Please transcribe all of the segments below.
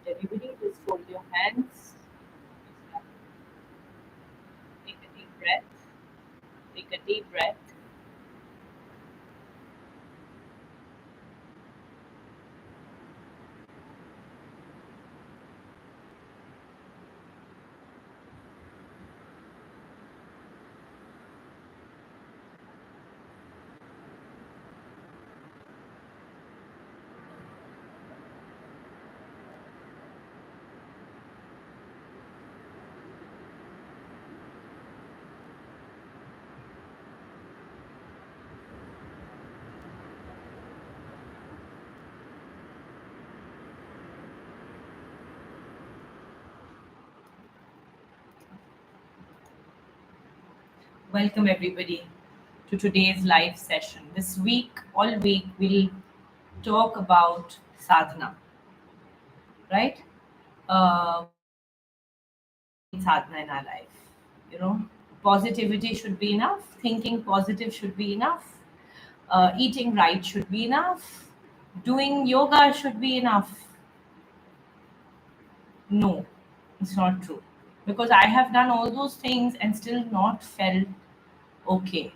Everybody, just fold your hands. Take a deep breath. Take a deep breath. Welcome, everybody, to today's live session. This week, all week, we'll talk about sadhana, right? Sadhana in our life. You know, positivity should be enough, thinking positive should be enough, eating right should be enough, doing yoga should be enough. No, it's not true. Because I have done all those things and still not felt okay.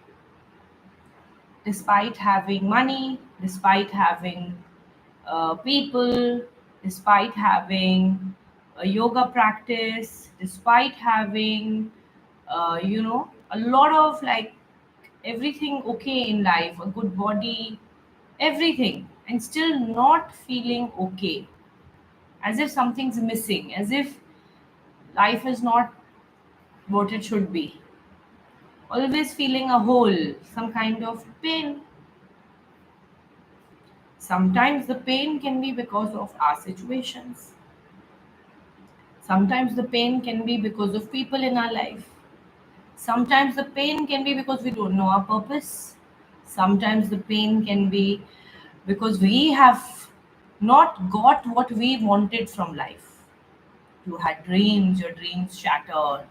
Despite having money, despite having people, despite having a yoga practice, despite having, a lot of like everything okay in life, a good body, everything, and still not feeling okay, as if something's missing, as if life is not what it should be. Always feeling a hole, some kind of pain. Sometimes the pain can be because of our situations. Sometimes the pain can be because of people in our life. Sometimes the pain can be because we don't know our purpose. Sometimes the pain can be because we have not got what we wanted from life. You had dreams, your dreams shattered.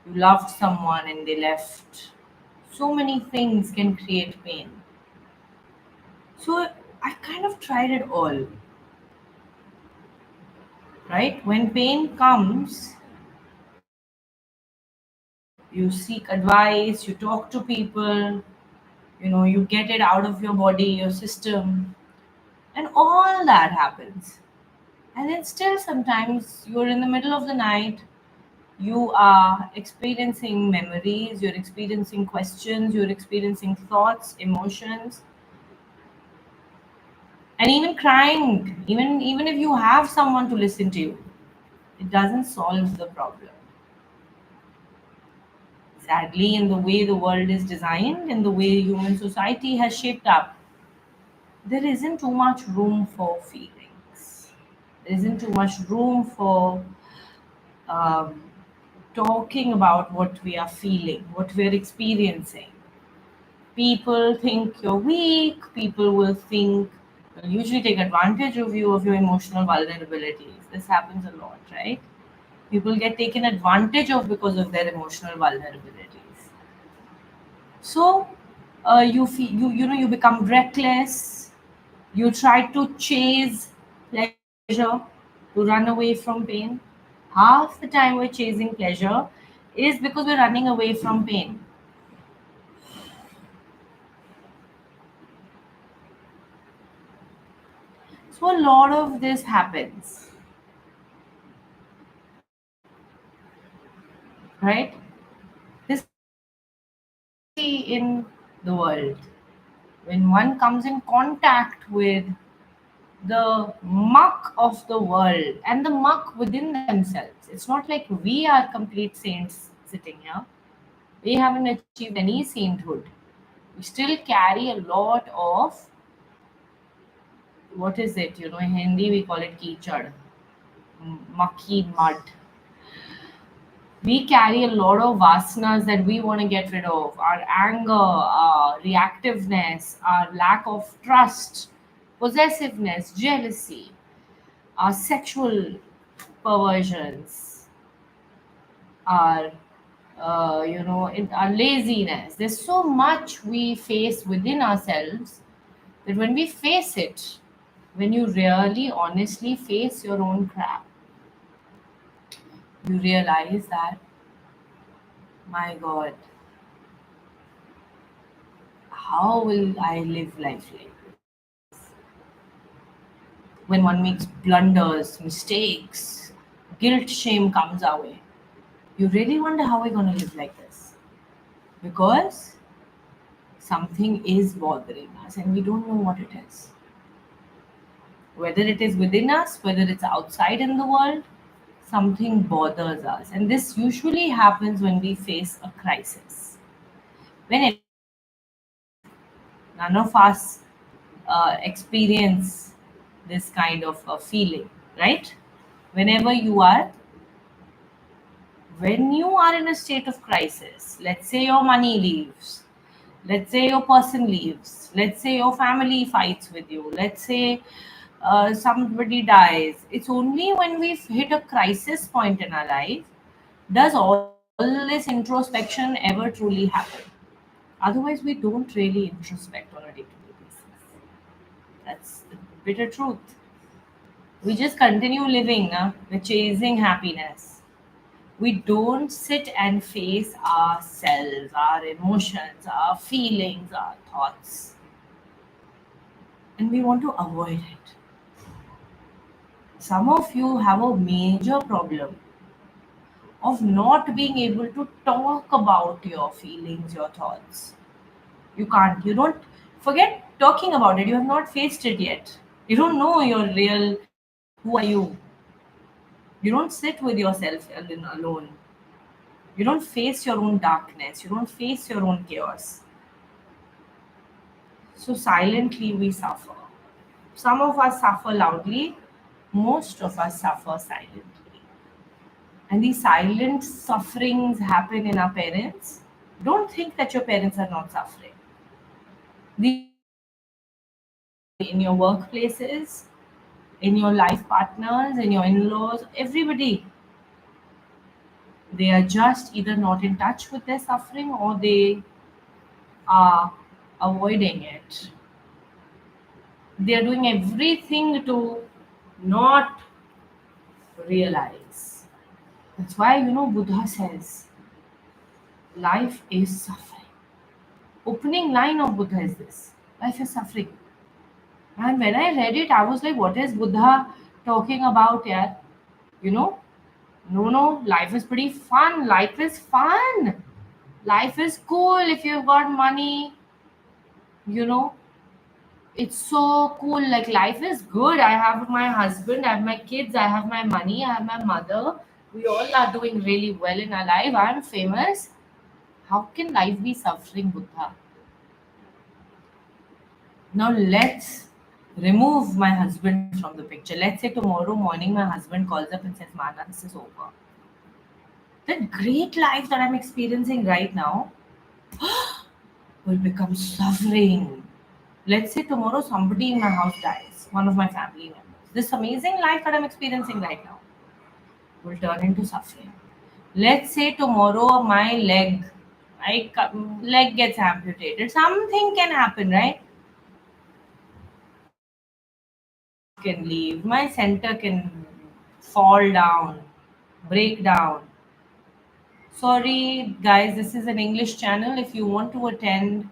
You loved someone and they left. So many things can create pain. So I kind of tried it all, right? When pain comes, you seek advice, you talk to people, you get it out of your body, your system, and all that happens. And then still sometimes you're in the middle of the night, you are experiencing memories, you're experiencing questions, you're experiencing thoughts, emotions, and even crying. Even if you have someone to listen to you, it doesn't solve the problem. Sadly, in the way the world is designed, in the way human society has shaped up, there isn't too much room for feelings. There isn't too much room for um, talking about what we are feeling, what we're experiencing. People think you're weak. People will usually take advantage of you, of your emotional vulnerabilities. This happens a lot, right? People get taken advantage of because of their emotional vulnerabilities. So you become reckless. You try to chase pleasure to run away from pain. Half the time we're chasing pleasure is because we're running away from pain. So a lot of this happens, right? This in the world when one comes in contact with the muck of the world and the muck within themselves. It's not like we are complete saints sitting here. We haven't achieved any sainthood. We still carry a lot of, what is it? In Hindi we call it kichad, mucky mud. We carry a lot of vasanas that we want to get rid of. Our anger, our reactiveness, our lack of trust, possessiveness, jealousy, our sexual perversions, our our laziness. There's so much we face within ourselves that when we face it, when you really honestly face your own crap, you realize that, my God, how will I live life like this? When one makes blunders, mistakes, guilt, shame comes our way, you really wonder how we're going to live like this. Because something is bothering us and we don't know what it is. Whether it is within us, whether it's outside in the world, something bothers us. And this usually happens when we face a crisis. When everything is fine, none of us experience this kind of a feeling, right? Whenever you are, when you are in a state of crisis, let's say your money leaves, let's say your person leaves, let's say your family fights with you, let's say somebody dies, it's only when we've hit a crisis point in our life does all this introspection ever truly happen. Otherwise, we don't really introspect on a day-to-day basis. That's the bitter truth. We just continue living, we're chasing happiness. We don't sit and face ourselves, our emotions, our feelings, our thoughts, and we want to avoid it. Some of you have a major problem of not being able to talk about your feelings, your thoughts. You can't, you don't, forget talking about it, you have not faced it yet. You don't know your real who are you. You don't sit with yourself alone. You don't face your own darkness, you don't face your own chaos. So silently we suffer. Some of us suffer loudly, most of us suffer silently. And these silent sufferings happen in our parents. Don't think that your parents are not suffering. These sufferings happen in your workplaces, in your life partners, in your in laws, everybody. They are just either not in touch with their suffering or they are avoiding it. They are doing everything to not realize. That's why, Buddha says life is suffering. Opening line of Buddha is this: life is suffering. And when I read it, I was like, what is Buddha talking about here? You know, no, life is pretty fun. Life is fun. Life is cool if you've got money. You know, it's so cool. Like, life is good. I have my husband, I have my kids, I have my money, I have my mother. We all are doing really well in our life. I'm famous. How can life be suffering, Buddha? Now let's remove my husband from the picture. Let's say tomorrow morning my husband calls up and says, Mana, this is over. The great life that I'm experiencing right now will become suffering. Let's say tomorrow somebody in my house dies, one of my family members. This amazing life that I'm experiencing right now will turn into suffering. Let's say tomorrow my leg gets amputated. Something can happen, right? My arm can leave, my center can fall down, break down. Sorry, guys, this is an English channel. If you want to attend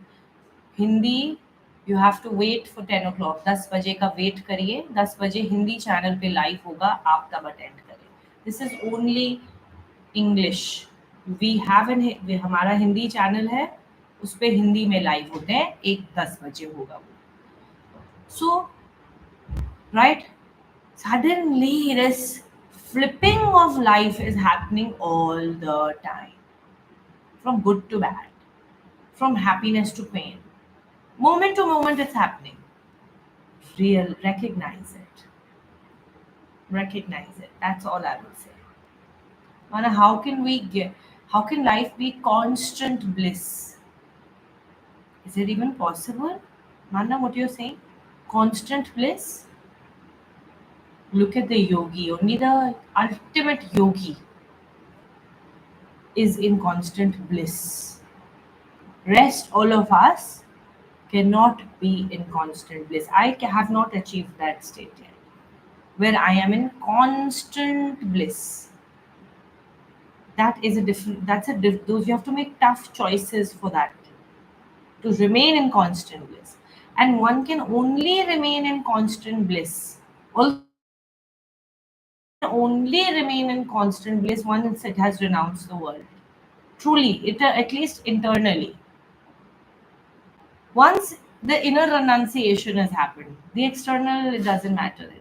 Hindi, you have to wait for 10 o'clock. 10 बजे का wait करिए. 10 बजे Hindi channel पे live होगा. आप तब attend करें. This is only English. We have an हमारा हिंदी चैनल है, उस पे हिंदी में लाइव होते हैं. 1:10 बजे होगा वो. सो right, suddenly this flipping of life is happening all the time, from good to bad, from happiness to pain. Moment to moment, it's happening. Real, recognize it. That's all I will say. Mana, how can life be constant bliss? Is it even possible? Mana, what you're saying? Constant bliss? Look at the yogi. Only the ultimate yogi is in constant bliss. Rest, all of us cannot be in constant bliss. Have not achieved that state yet, where I am in constant bliss. That is a different. Those you have to make tough choices for that to remain in constant bliss, and one can only remain in constant bliss. One can only remain in constant bliss once it has renounced the world. Truly, at least internally. Once the inner renunciation has happened, the external it doesn't matter.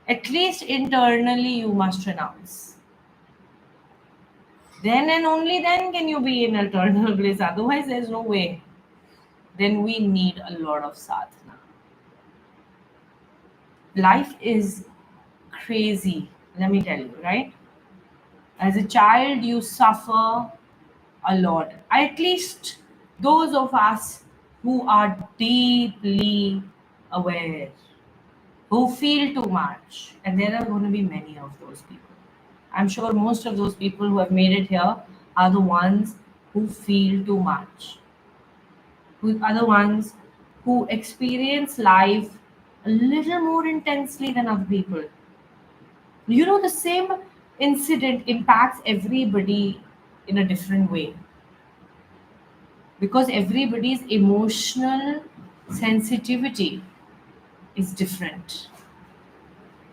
At least internally, you must renounce. Then and only then can you be in eternal bliss. Otherwise, there's no way. Then we need a lot of sadhana. Life is crazy, let me tell you, right? As a child, you suffer a lot. At least those of us who are deeply aware, who feel too much, and there are going to be many of those people. I'm sure most of those people who have made it here are the ones who feel too much, who are the ones who experience life a little more intensely than other people. You know, the same incident impacts everybody in a different way because everybody's emotional sensitivity is different.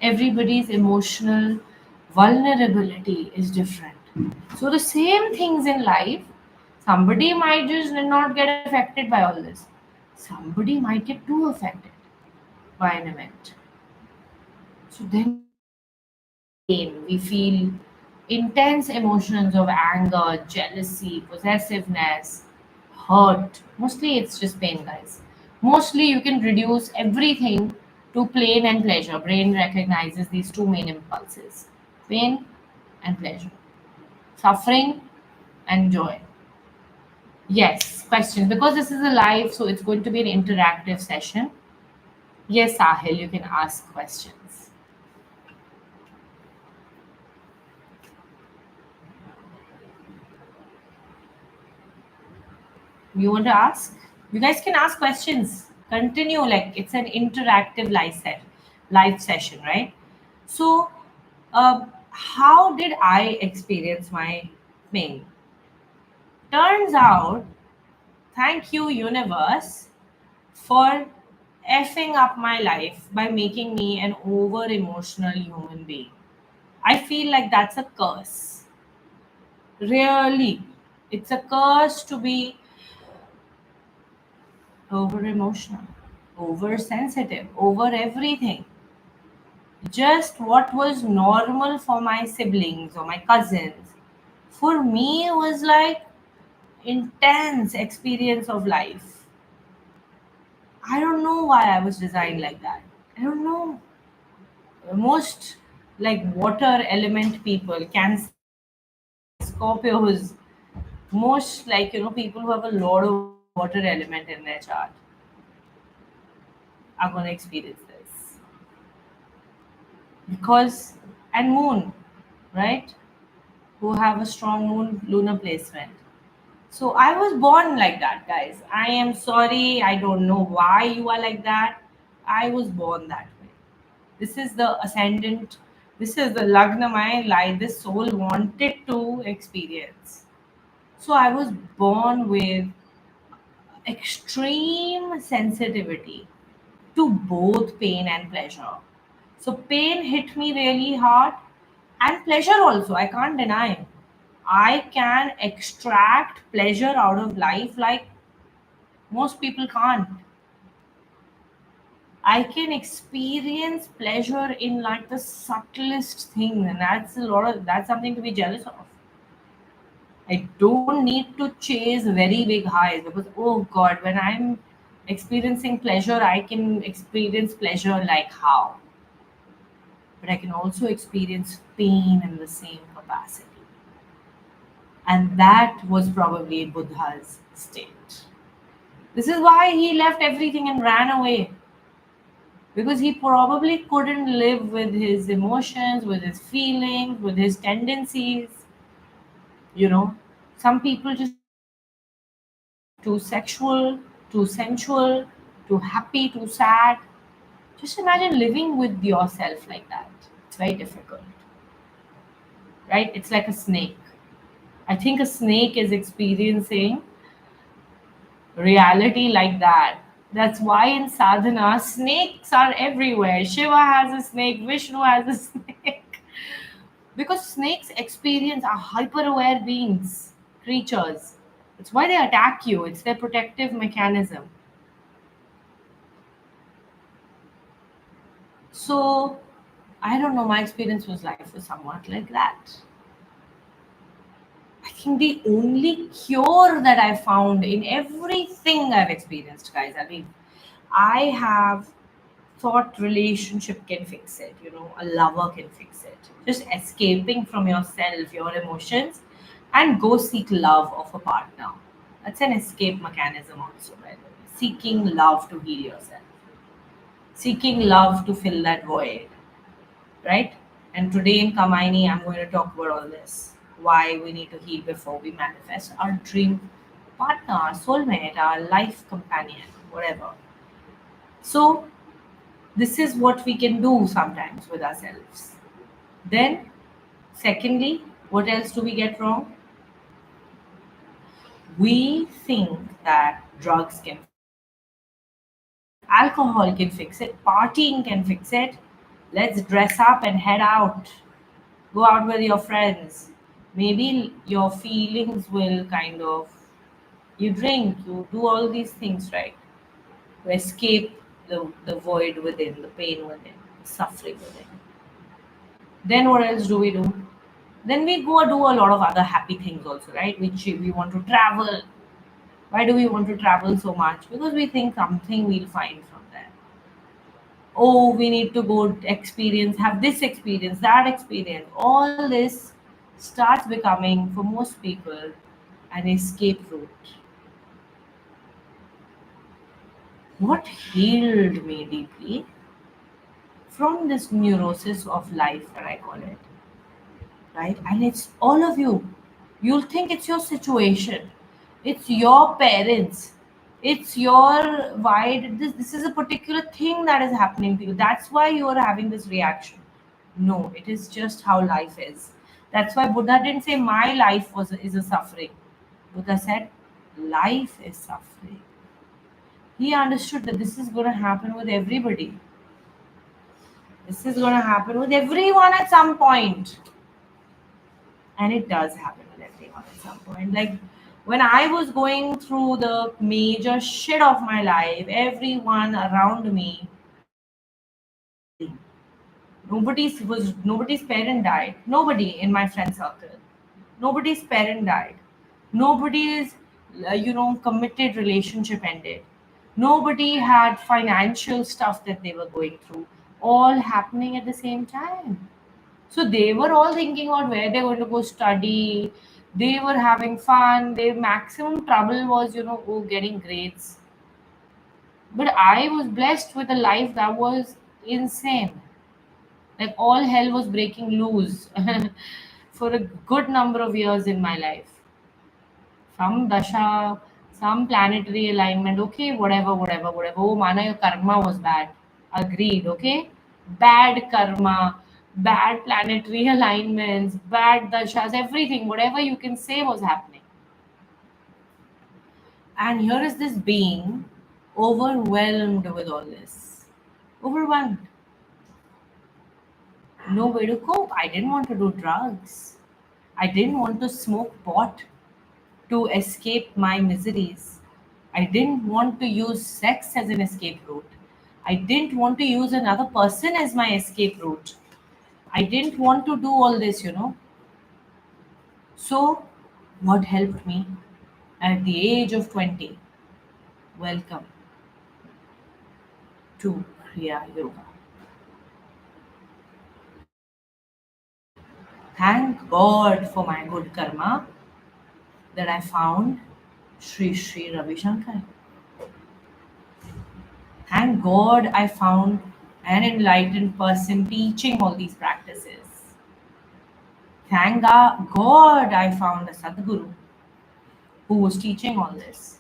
Everybody's emotional vulnerability is different. So, the same things in life, somebody might just not get affected by all this, somebody might get too affected by an event. So, then we feel pain, we feel intense emotions of anger, jealousy, possessiveness, hurt. Mostly it's just pain, guys. Mostly you can reduce everything to pain and pleasure. Brain recognizes these two main impulses: pain and pleasure, suffering and joy. Yes, questions. Because this is a live, so it's going to be an interactive session. Yes, Sahil, you can ask questions. You want to ask? You guys can ask questions. Continue, like it's an interactive live session, right? So, how did I experience my pain? Turns out, thank you, universe, for effing up my life by making me an over emotional human being. I feel like that's a curse. Really, it's a curse to be over emotional, over sensitive, over everything. Just what was normal for my siblings or my cousins, for me it was like intense experience of life. I don't know why I was designed like that. I don't know. Most like water element people, cancers, Scorpios, most like people who have a lot of water element in their chart are going to experience this because and moon, right? Who have a strong moon lunar placement. So I was born like that, guys. I am sorry. I don't know why you are like that. I was born that way. This is the ascendant. This is the lagna my life. This soul wanted to experience. So I was born with extreme sensitivity to both pain and pleasure. So pain hit me really hard and pleasure also. I can't deny. I can extract pleasure out of life like most people can't. I can experience pleasure in like the subtlest thing, and that's something to be jealous of. I don't need to chase very big highs because oh god, when I'm experiencing pleasure, I can experience pleasure like how. But I can also experience pain in the same capacity. And that was probably Buddha's state. This is why he left everything and ran away. Because he probably couldn't live with his emotions, with his feelings, with his tendencies. You know, some people just too sexual, too sensual, too happy, too sad. Just imagine living with yourself like that. It's very difficult, right? It's like a snake. I think a snake is experiencing reality like that. That's why in sadhana, snakes are everywhere. Shiva has a snake, Vishnu has a snake. Because snakes experience are hyper aware beings, creatures. It's why they attack you, it's their protective mechanism. So, I don't know, my experience was life was somewhat like that. I think the only cure that I found in everything I've experienced, guys, I mean, I have thought relationship can fix it, a lover can fix it. Just escaping from yourself, your emotions, and go seek love of a partner. That's an escape mechanism, also, by the way. Seeking love to heal yourself, seeking love to fill that void, right? And today in Kamaini, I'm going to talk about all this. Why we need to heal before we manifest our dream partner, our soulmate, our life companion, whatever. So, this is what we can do sometimes with ourselves. Then, secondly, what else do we get wrong? We think that drugs can fix it, alcohol can fix it, partying can fix it. Let's dress up and head out. Go out with your friends. Maybe your feelings will kind of, you drink, you do all these things, right? To escape the void within, the pain within, the suffering within. Then what else do we do? Then we go do a lot of other happy things also, right? Which we want to travel. Why do we want to travel so much? Because we think something we'll find from there. Oh, we need to go experience, have this experience, that experience. All this starts becoming, for most people, an escape route. What healed me deeply from this neurosis of life, that I call it, right? And it's all of you. You'll think it's your situation, it's your parents, it's your why did this is a particular thing that is happening to you. That's why you are having this reaction. No, it is just how life is. That's why Buddha didn't say my life was is a suffering. Buddha said life is suffering. He understood that this is going to happen with everybody. This is going to happen with everyone at some point. And it does happen with everyone at some point. Like when I was going through the major shit of my life, everyone around me was healing. Nobody's parent died. Nobody in my friend circle. Nobody's parent died. Nobody's committed relationship ended. Nobody had financial stuff that they were going through. All happening at the same time. So they were all thinking about where they're going to go study. They were having fun. Their maximum trouble was, getting grades. But I was blessed with a life that was insane. Like all hell was breaking loose for a good number of years in my life. Some dasha, some planetary alignment, okay, whatever. Oh, mana, your karma was bad. Agreed, okay? Bad karma, bad planetary alignments, bad dashas, everything, whatever you can say was happening. And here is this being overwhelmed with all this. Overwhelmed. No way to cope. I didn't want to do drugs. I didn't want to smoke pot to escape my miseries. I didn't want to use sex as an escape route. I didn't want to use another person as my escape route. I didn't want to do all this. So, what helped me at the age of 20? Welcome to Kriya Yoga. Thank God for my good karma that I found Sri Sri Ravi Shankar. Thank God I found an enlightened person teaching all these practices. Thank God I found a Sadguru who was teaching all this.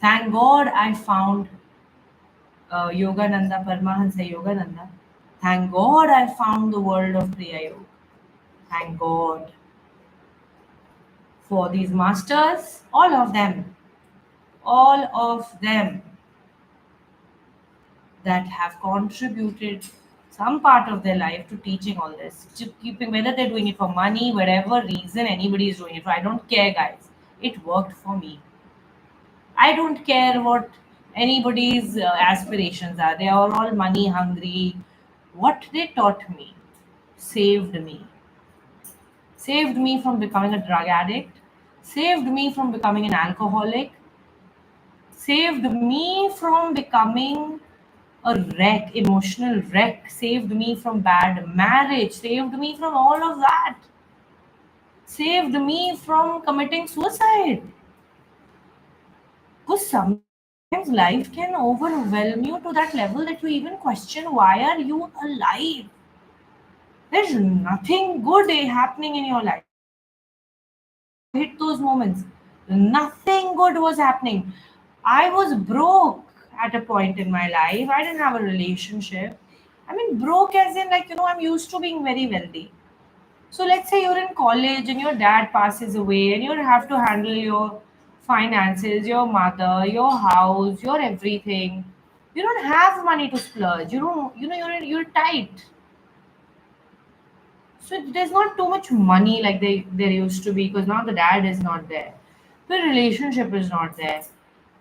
Thank God I found Yogananda, Paramahansa Yogananda. Thank God I found the world of Kriya Yoga. Thank God for these masters, all of them that have contributed some part of their life to teaching all this, to keeping whether they're doing it for money, whatever reason anybody is doing it for. I don't care, guys. It worked for me. I don't care what anybody's aspirations are. They are all money hungry. What they taught me saved me. Saved me from becoming a drug addict. Saved me from becoming an alcoholic. Saved me from becoming a wreck, emotional wreck. Saved me from bad marriage. Saved me from all of that. Saved me from committing suicide. Because sometimes life can overwhelm you to that level that you even question, why are you alive? There's nothing good happening in your life. Hit those moments. Nothing good was happening. I was broke at a point in my life. I didn't have a relationship. I mean, broke as in, like, I'm used to being very wealthy. So let's say you're in college and your dad passes away and you have to handle your finances, your mother, your house, your everything. You don't have money to splurge. You don't, you're tight. So there's not too much money like there used to be, because now the dad is not there. The relationship is not there.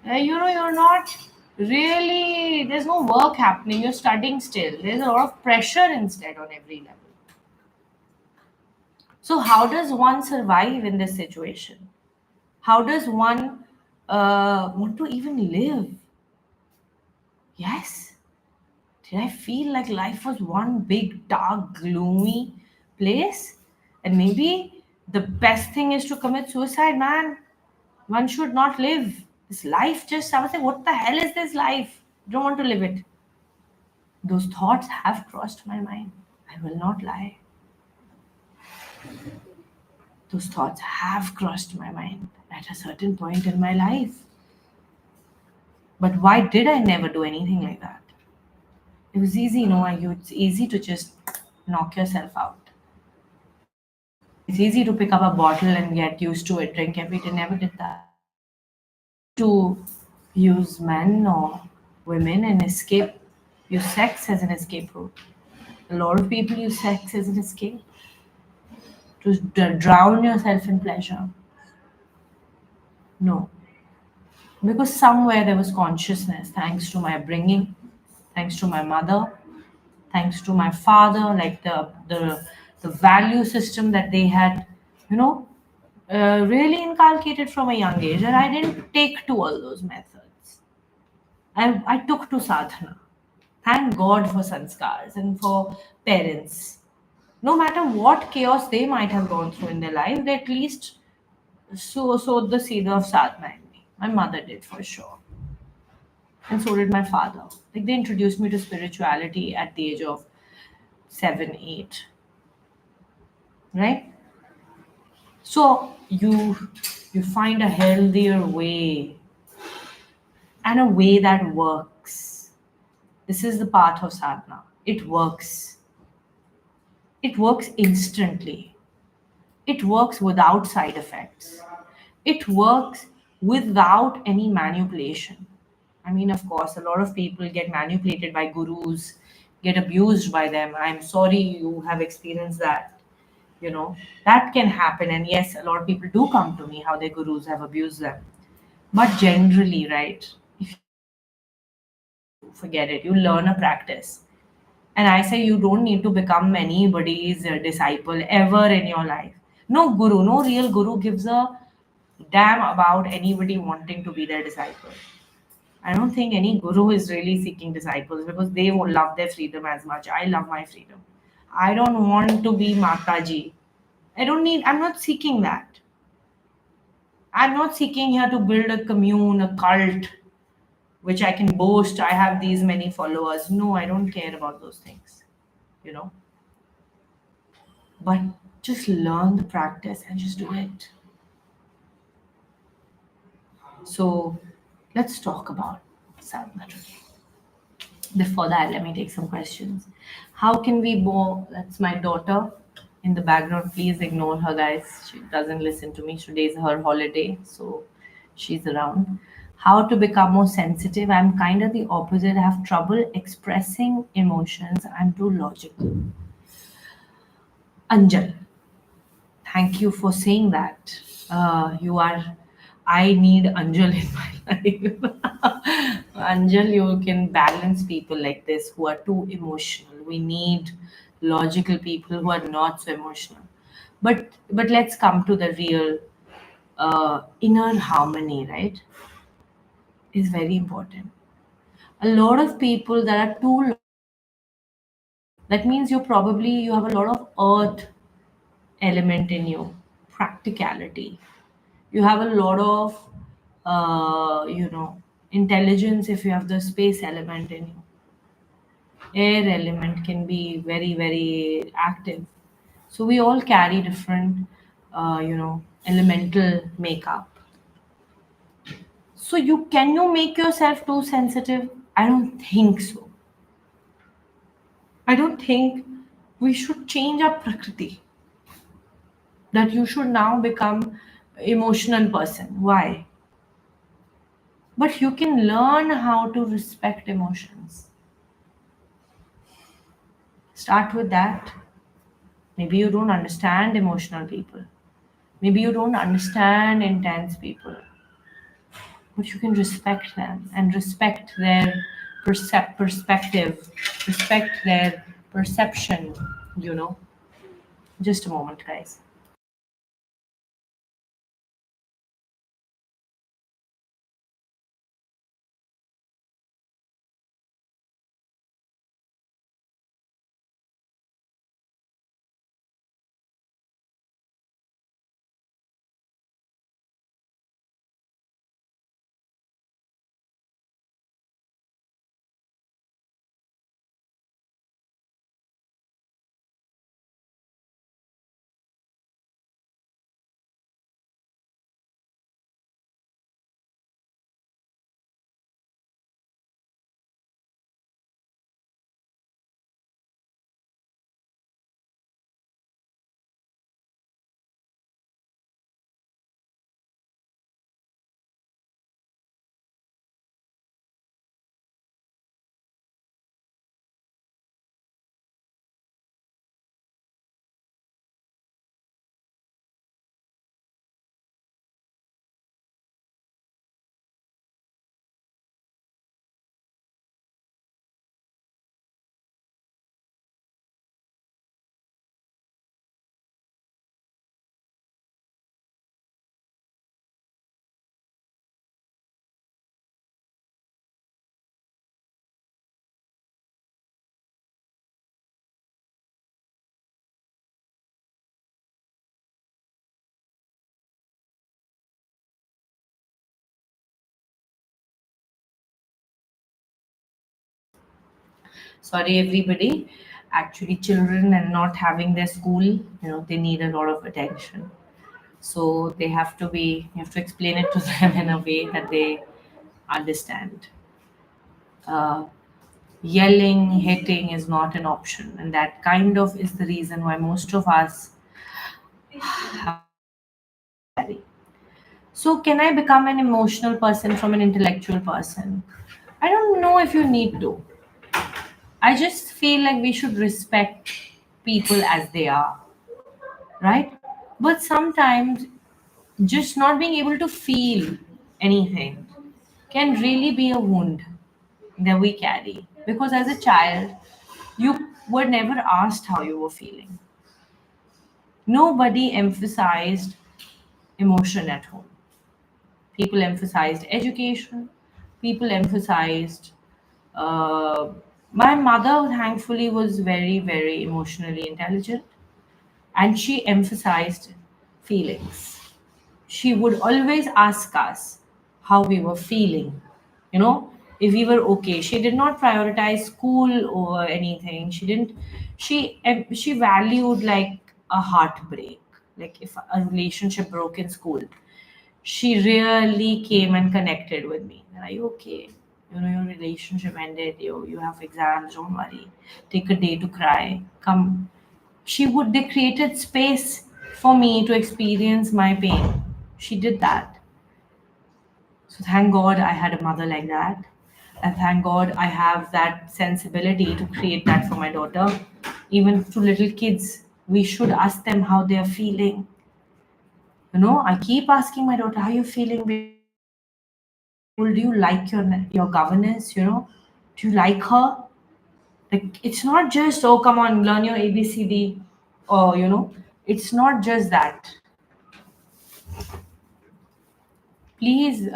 You're not really, there's no work happening. You're studying still. There's a lot of pressure instead on every level. So, how does one survive in this situation? How does one want to even live? Yes. Did I feel like life was one big, dark, gloomy place? And maybe the best thing is to commit suicide, man. One should not live. This life just, I was like, what the hell is this life? I don't want to live it. Those thoughts have crossed my mind. I will not lie. Those thoughts have crossed my mind at a certain point in my life. But why did I never do anything like that? It was easy, it's easy to just knock yourself out. It's easy to pick up a bottle and get used to it, drink every day. Never did that. To use men or women and use sex as an escape route. A lot of people use sex as an escape to drown yourself in pleasure. No, because somewhere there was consciousness, thanks to my upbringing, thanks to my mother, thanks to my father, like the value system that they had, you know, really inculcated from a young age, and I didn't take to all those methods. I took to sadhana. Thank God for sanskars and for parents. No matter what chaos they might have gone through in their life, they at least sowed the seed of sadhana in me. My mother did for sure, and so did my father. Like, they introduced me to spirituality at the age of 7, 8, right? So you find a healthier way, and a way that works. This is the path of sadhana. It works. It works instantly. It works without side effects. It works without any manipulation. I mean, of course, a lot of people get manipulated by gurus, get abused by them. I'm sorry you have experienced that. That can happen. And yes, a lot of people do come to me how their gurus have abused them. But generally, right, if you forget it, you learn a practice. And I say you don't need to become anybody's disciple ever in your life. No guru, no real guru gives a damn about anybody wanting to be their disciple. I don't think any guru is really seeking disciples because they won't love their freedom as much. I love my freedom. I don't want to be Mataji. I'm not seeking that. I'm not seeking here to build a commune, a cult, which I can boast. I have these many followers. No, I don't care about those things, you know. But just learn the practice and just do it. So Let's talk about sadhana today. Before that, let me take some questions. How can we more? That's my daughter in the background. Please ignore her, guys. She doesn't listen to me. Today's her holiday, so she's around. How to become more sensitive? I'm kind of the opposite. I have trouble expressing emotions. I'm too logical. Anjal, thank you for saying that. You are. I need Anjal in my life. Anjal, you can balance people like this who are too emotional. We need logical people who are not so emotional. But let's come to the real inner harmony. Right, is very important. A lot of people that are too. That means you have a lot of earth element in you, practicality. You have a lot of intelligence if you have the space element in you. Air element can be very very active. So we all carry different elemental makeup. So you make yourself too sensitive? I don't think so. I don't think we should change our prakriti, that you should now become emotional person. Why? But you can learn how to respect emotions. Start with that. Maybe you don't understand emotional people. Maybe you don't understand intense people. But you can respect them and respect their perspective, respect their perception, you know. Just a moment, guys. Sorry, everybody. Actually, children and not having their school, they need a lot of attention. So they have to be, you have to explain it to them in a way that they understand. Uh, Yelling, hitting is not an option, and that kind of is the reason why most of us carry. So, can I become an emotional person from an intellectual person? I don't know if you need to. I just feel like we should respect people as they are, right? But sometimes just not being able to feel anything can really be a wound that we carry. Because as a child, you were never asked how you were feeling. Nobody emphasized emotion at home. People emphasized education. People emphasized. Uh, my mother, thankfully, was very, very emotionally intelligent, and she emphasized feelings. She would always ask us how we were feeling, you know, if we were okay. She did not prioritize school over anything. She valued like a heartbreak. Like if a relationship broke in school, she really came and connected with me. And Are you okay? Your relationship ended. You have exams. Don't worry. Take a day to cry. Come. They created space for me to experience my pain. She did that. So thank God I had a mother like that. And thank God I have that sensibility to create that for my daughter. Even to little kids, we should ask them how they are feeling. I keep asking my daughter, how you feeling, baby? Are you cool? Do you like your governess? Do you like her? Like, it's not just, oh, come on, learn your ABCD. Or, it's not just that. Please,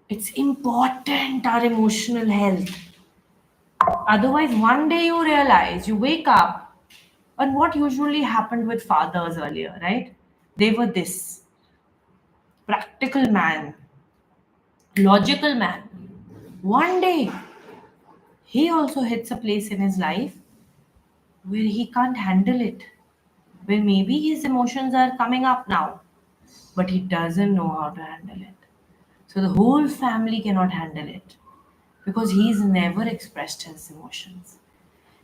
it's important, our emotional health. Otherwise, one day you realize, you wake up, and what usually happened with fathers earlier, right? They were this practical man, logical man. One day, he also hits a place in his life where he can't handle it, where maybe his emotions are coming up now, but he doesn't know how to handle it. So the whole family cannot handle it because he's never expressed his emotions.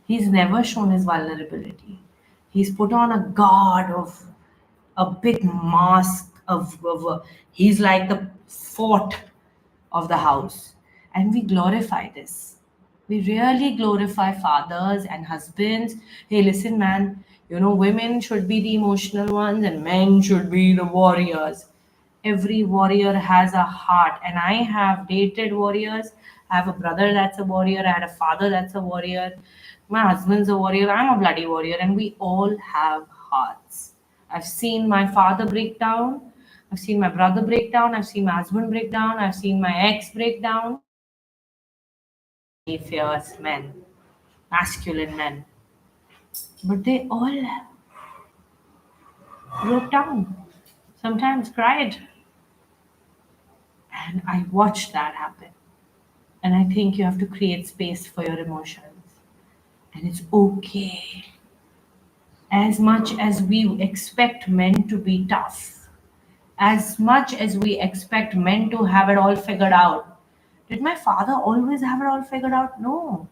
He's never shown his vulnerability. He's put on a guard of a big mask he's like the fort of the house. And we glorify this. We really glorify fathers and husbands. Hey, listen, man, women should be the emotional ones and men should be the warriors. Every warrior has a heart, and I have dated warriors. I have a brother that's a warrior, I had a father that's a warrior, my husband's a warrior, I'm a bloody warrior, and we all have hearts. I've seen my father break down, I've seen my brother break down, I've seen my husband break down, I've seen my ex break down. Very fierce men, masculine men, but they all broke down, sometimes cried, and I watched that happen. And I think you have to create space for your emotions. And it's okay. As much as we expect men to be tough, as much as we expect men to have it all figured out, did my father always have it all figured out? No.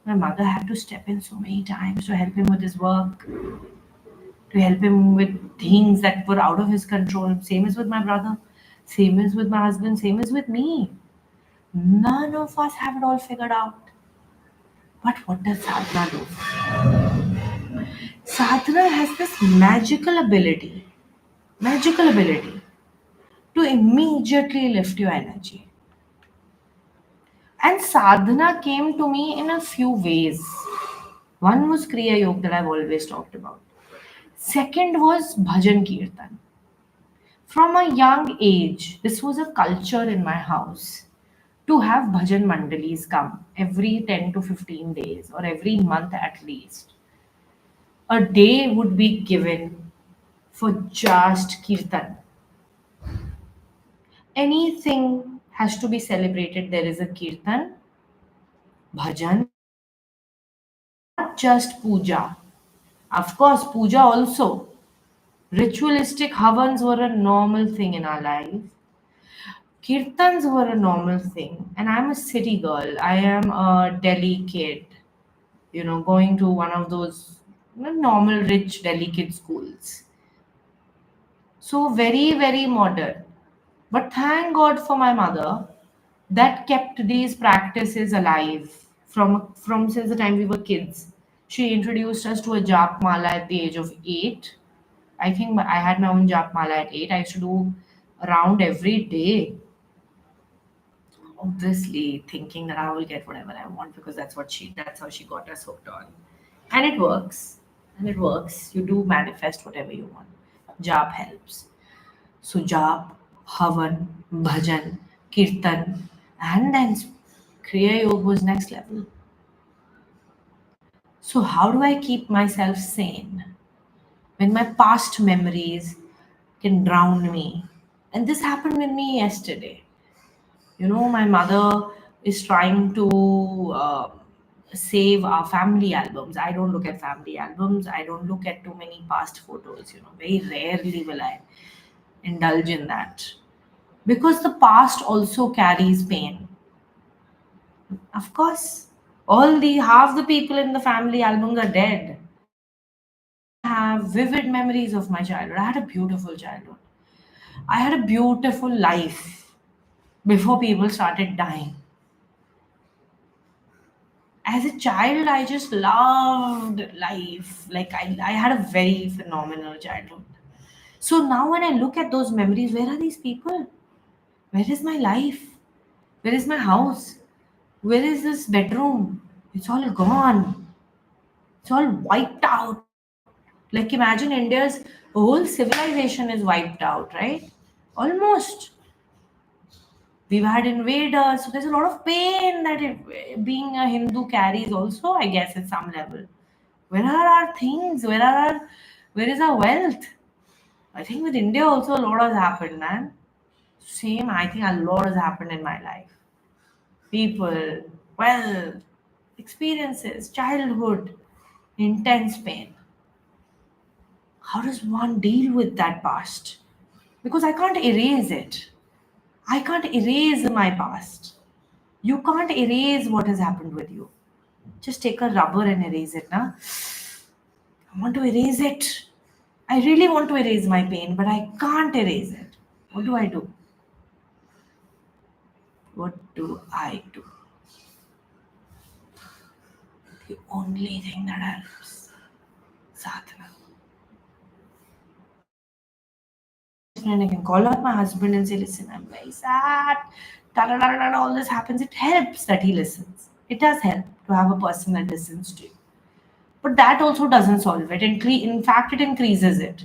My mother had to step in so many times to help him with his work, to help him with things that were out of his control. Same as with my brother, same as with my husband, same as with me. None of us have it all figured out. But what does sadhana do? Sadhana has this magical ability to immediately lift your energy. And sadhana came to me in a few ways. One was Kriya Yoga that I've always talked about. Second was Bhajan Kirtan. From a young age, this was a culture in my house to have bhajan mandalis come every 10 to 15 days or every month at least. A day would be given for just kirtan. Anything has to be celebrated. There is a kirtan, bhajan, not just puja. Of course, puja also. Ritualistic havans were a normal thing in our life. Kirtans were a normal thing. And I'm a city girl. I am a Delhi kid, going to one of those normal rich Delhi kid schools. So very, very modern. But thank God for my mother that kept these practices alive from since the time we were kids. She introduced us to a jap mala at the age of 8. I think I had my own jap mala at 8. I used to do around every day, obviously thinking that I will get whatever I want because that's how she got us hooked on. And it works. And it works. You do manifest whatever you want. Jap helps. So jap, havan, bhajan, kirtan, and then Kriya Yoga was next level. So how do I keep myself sane when my past memories can drown me? And this happened with me yesterday. My mother is trying to save our family albums. I don't look at family albums. I don't look at too many past photos. Very rarely will I indulge in that. Because the past also carries pain. Of course, all the half the people in the family albums are dead. I have vivid memories of my childhood. I had a beautiful childhood. I had a beautiful life before people started dying. As a child, I just loved life. Like I had a very phenomenal childhood. So now when I look at those memories, where are these people? Where is my life? Where is my house? Where is this bedroom? It's all gone. It's all wiped out. Like imagine India's whole civilization is wiped out, right? Almost. We've had invaders, so there's a lot of pain that being a Hindu carries also, I guess, at some level. Where are our things? Where is our wealth? I think with India also a lot has happened, man. Same, I think a lot has happened in my life. People, wealth, experiences, childhood, intense pain. How does one deal with that past? Because I can't erase it. I can't erase my past. You can't erase what has happened with you. Just take a rubber and erase it, na? I want to erase it. I really want to erase my pain, but I can't erase it. What do I do? What do I do? The only thing that helps, sadhana. And I can call up my husband and say, listen, I'm very sad. Da, da, da, da, da, all this happens. It helps that he listens. It does help to have a person that listens to you. But that also doesn't solve it. In fact, it increases it.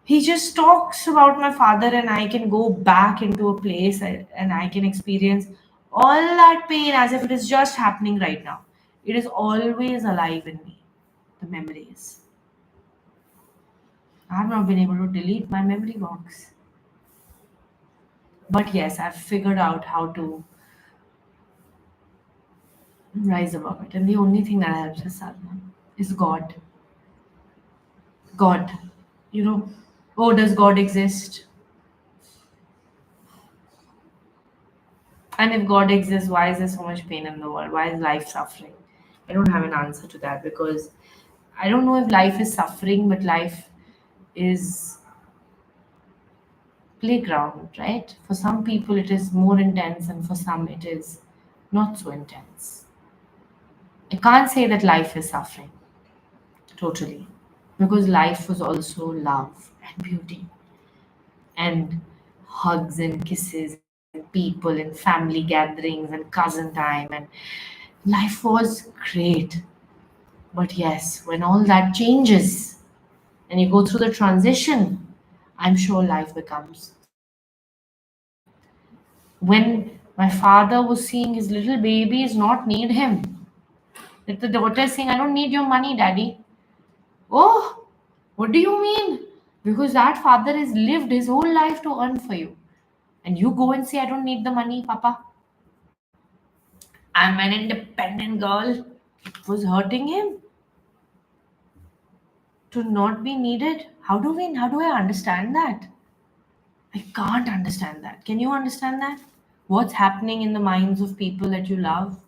He just talks about my father, and I can go back into a place and I can experience all that pain as if it is just happening right now. It is always alive in me, the memories. I have not been able to delete my memory box. But yes, I've figured out how to rise above it. And the only thing that helps is sadhana, is God. God. You know, oh, does God exist? And if God exists, why is there so much pain in the world? Why is life suffering? I don't have an answer to that because I don't know if life is suffering, but life is playground, right? For some people, it is more intense, and for some, it is not so intense. I can't say that life is suffering totally because life was also love and beauty and hugs and kisses and people and family gatherings and cousin time, and life was great. But yes, when all that changes and you go through the transition, I'm sure life becomes sadder. When my father was seeing his little babies not need him, that the daughter is saying, I don't need your money, daddy. Oh, what do you mean? Because that father has lived his whole life to earn for you. And you go and say, I don't need the money, Papa. I'm an independent girl. It was hurting him to not be needed. How do I understand that? I can't understand that. Can you understand that? What's happening in the minds of people that you love?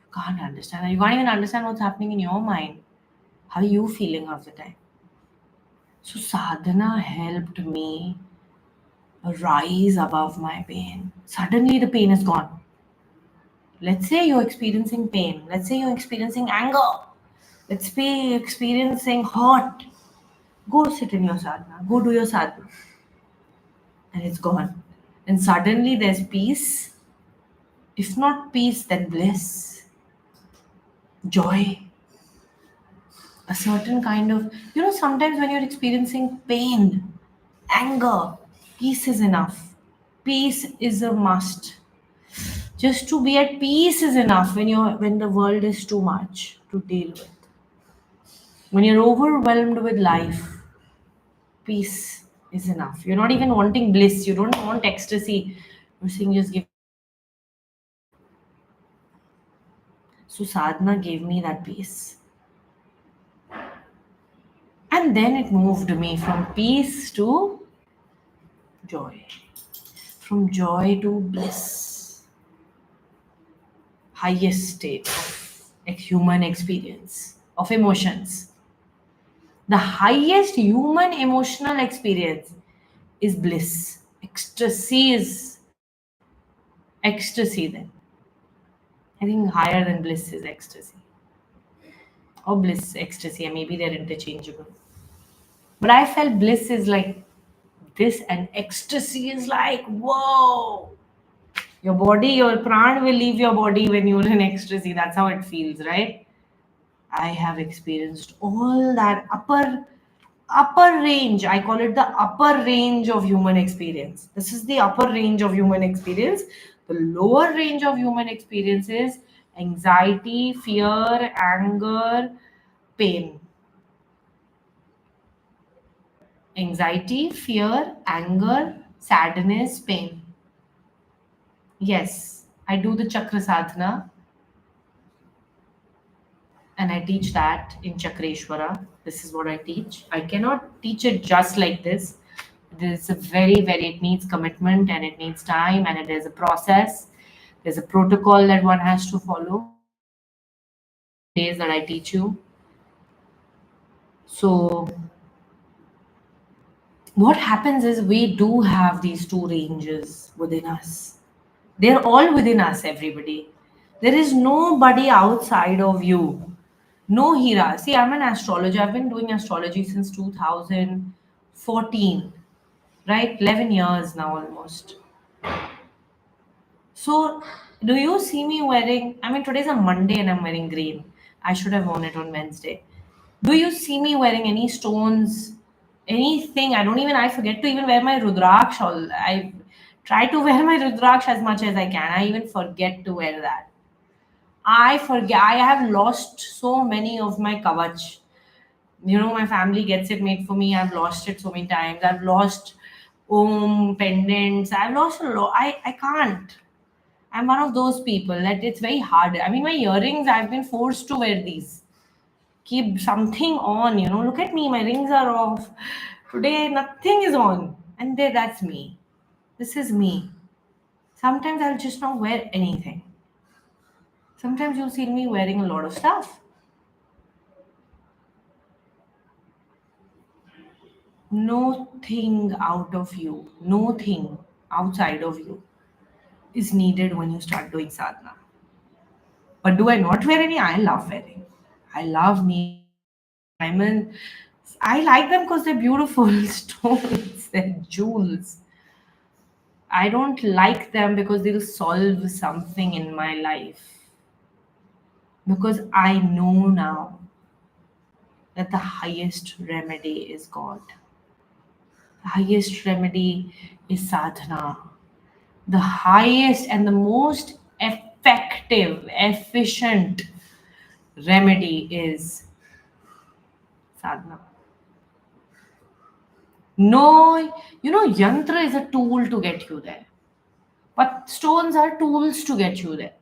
You can't understand that. You can't even understand what's happening in your mind. How are you feeling half the time? So sadhana helped me rise above my pain. Suddenly the pain is gone. Let's say you're experiencing pain. Let's say you're experiencing anger. Let's be experiencing hurt. Go sit in your sadhana. Go do your sadhana. And it's gone. And suddenly there's peace. If not peace, then bliss, joy, a certain kind of, sometimes when you're experiencing pain, anger, peace is enough. Peace is a must. Just to be at peace is enough when the world is too much to deal with. When you're overwhelmed with life, peace is enough. You're not even wanting bliss. You don't want ecstasy. You're saying just give. So sadhana gave me that peace. And then it moved me from peace to joy. From joy to bliss, highest state of human experience, of emotions. The highest human emotional experience is bliss. Ecstasy is ecstasy then. I think higher than bliss is ecstasy. Or bliss, ecstasy, and maybe they're interchangeable. But I felt bliss is like this, and ecstasy is like, whoa. Your body, your pran will leave your body when you're in ecstasy. That's how it feels, right? I have experienced all that upper range. I call it the upper range of human experience. This is the upper range of human experience. The lower range of human experience is anxiety, fear, anger, pain. Anxiety, fear, anger, sadness, pain. Yes, I do the chakra sadhana and I teach that in Chakreshwara. This is what I teach. I cannot teach it just like this. This is a it needs commitment and it needs time and it is a process. There's a protocol that one has to follow. Days that I teach you. So, what happens is we do have these two ranges within us. They're all within us, everybody. There is nobody outside of you. No Hira. See, I'm an astrologer. I've been doing astrology since 2014, right? 11 years now almost. So, do you see me wearing? I mean, today's a Monday and I'm wearing green. I should have worn it on Wednesday. Do you see me wearing any stones? Anything? I forget to even wear my Rudraksh. I try to wear my Rudraksh as much as I can. I even forget to wear that. I forget. I have lost so many of my kavach. My family gets it made for me. I've lost it so many times. I've lost pendants. I've lost a lot. I can't. I'm one of those people that it's very hard. I mean, my earrings, I've been forced to wear these. Keep something on, Look at me, my rings are off. Today, nothing is on. And there, that's me. This is me. Sometimes I'll just not wear anything. Sometimes you'll see me wearing a lot of stuff. Nothing out of you, nothing outside of you is needed when you start doing sadhana. But do I not wear any? I love wearing. I love needles, diamonds. I like them because they're beautiful stones, they're jewels. I don't like them because they'll solve something in my life. Because I know now that the highest remedy is God. The highest remedy is sadhana. The highest and the most effective, efficient remedy is sadhana. No, yantra is a tool to get you there. But stones are tools to get you there.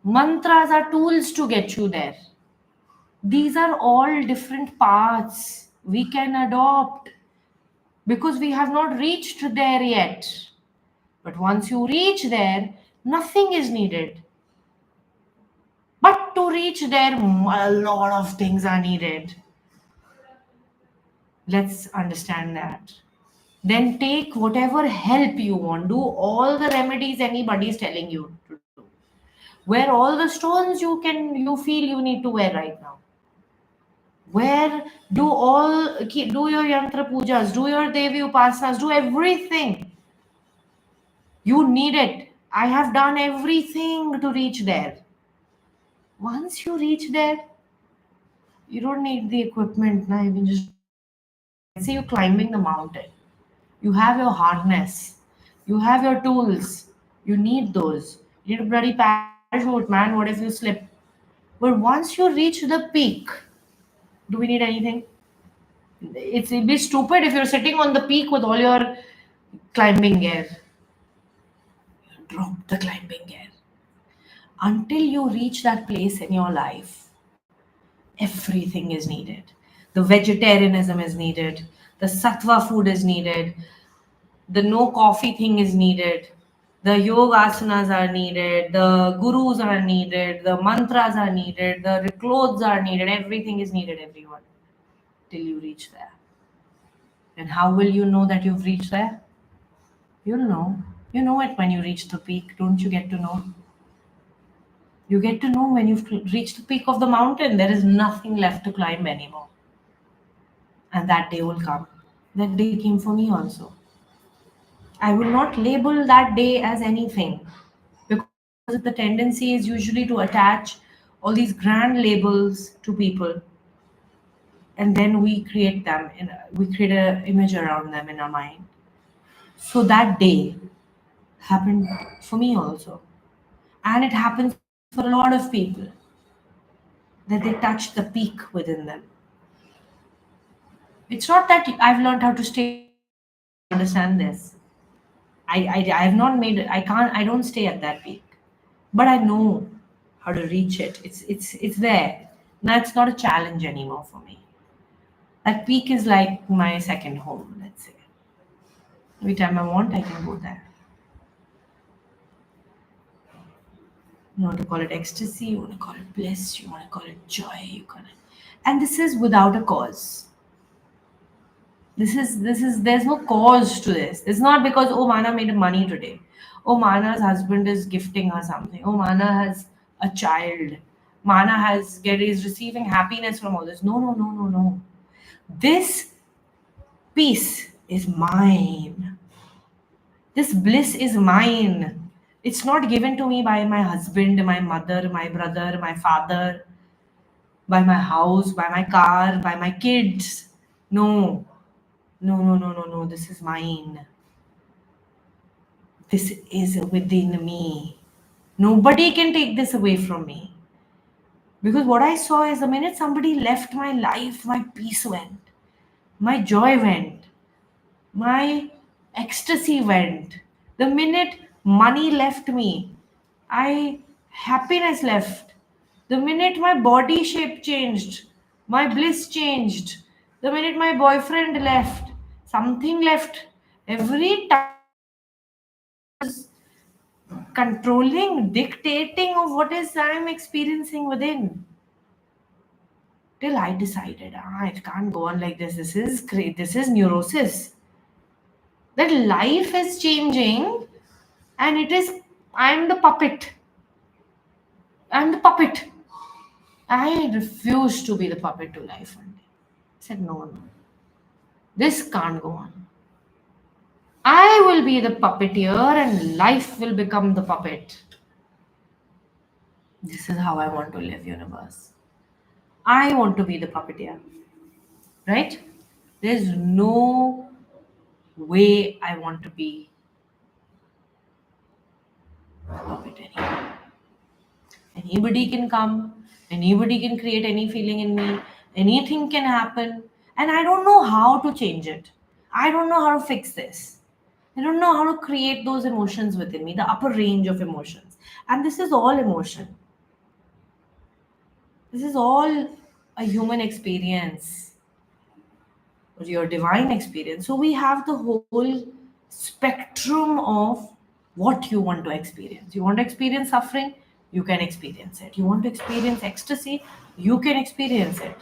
Mantras are tools to get you there. These are all different paths we can adopt because we have not reached there yet. But once you reach there, nothing is needed. But to reach there, a lot of things are needed. Let's understand that. Then take whatever help you want. Do all the remedies anybody is telling you to do. Wear all the stones you feel you need to wear right now. Do your yantra pujas, do your devi upasanas, do everything. You need it. I have done everything to reach there. Once you reach there, you don't need the equipment now. You can just see you climbing the mountain. You have your harness. You have your tools. You need those. You need a bloody parachute, man. What if you slip? But once you reach the peak, do we need anything? It'd be stupid if you're sitting on the peak with all your climbing gear. Drop the climbing gear. Until you reach that place in your life, everything is needed. The vegetarianism is needed. The sattva food is needed. The no coffee thing is needed. The yoga asanas are needed. The gurus are needed. The mantras are needed. The clothes are needed. Everything is needed, everyone, till you reach there. And how will you know that you've reached there? You'll know. You know it when you reach the peak. Don't you get to know? You get to know when you've reached the peak of the mountain. There is nothing left to climb anymore. And that day will come. That day came for me also. I will not label that day as anything, because the tendency is usually to attach all these grand labels to people, and then we create them we create an image around them in our mind. So that day happened for me also, and it happens for a lot of people, that they touch the peak within them. It's not that I've learned how to stay at that peak. Please understand this. I have not made it. I don't stay at that peak, but I know how to reach it. It's there. Now it's not a challenge anymore for me. That peak is like my second home, let's say. Every time I want, I can go there. You want to call it ecstasy, you want to call it bliss, you want to call it joy, you call it. And this is without a cause. This is there's no cause to this. It's not because oh Mana made money today. Oh Mana's husband is gifting her something. Oh Mana has a child. Mana is receiving happiness from all this. No, no, no, no, no. This peace is mine. This bliss is mine. It's not given to me by my husband, my mother, my brother, my father, by my house, by my car, by my kids. No, no, no, no, no, no. This is mine. This is within me. Nobody can take this away from me. Because what I saw is the minute somebody left my life, my peace went, my joy went, my ecstasy went. The minute money left me, I happiness left. The minute my body shape changed, my bliss changed. The minute my boyfriend left, something left. Every time something was controlling, dictating of what is I'm experiencing within. Till I decided, it can't go on like this. This is great. This is neurosis. That life is changing, and it is I'm the puppet. I'm the puppet. I refuse to be the puppet to life one day. I said, no, no. This can't go on. I will be the puppeteer and life will become the puppet. This is how I want to live, universe. I want to be the puppeteer. Right? There's no way I want to be a puppet anymore. Anybody can come, anybody can create any feeling in me, anything can happen, and I don't know how to change it. I don't know how to fix this. I don't know how to create those emotions within me, the upper range of emotions. And this is all emotion. This is all a human experience, or your divine experience. So we have the whole spectrum of what you want to experience. You want to experience suffering, you can experience it. You want to experience ecstasy, you can experience it.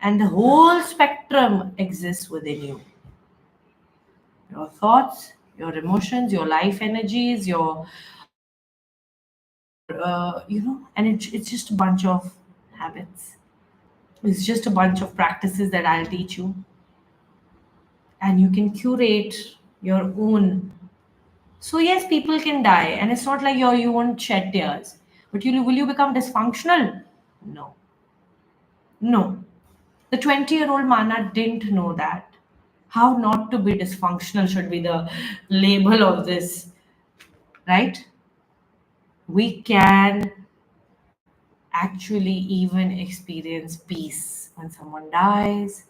And the whole spectrum exists within you. Your thoughts, your emotions, your life energies, your and it's just a bunch of habits. It's just a bunch of practices that I'll teach you, and you can curate your own. So yes, people can die, and it's not like you won't shed tears, but will you become dysfunctional? No, no. The 20-year-old Mana didn't know that. How not to be dysfunctional should be the label of this, right? We can actually even experience peace when someone dies,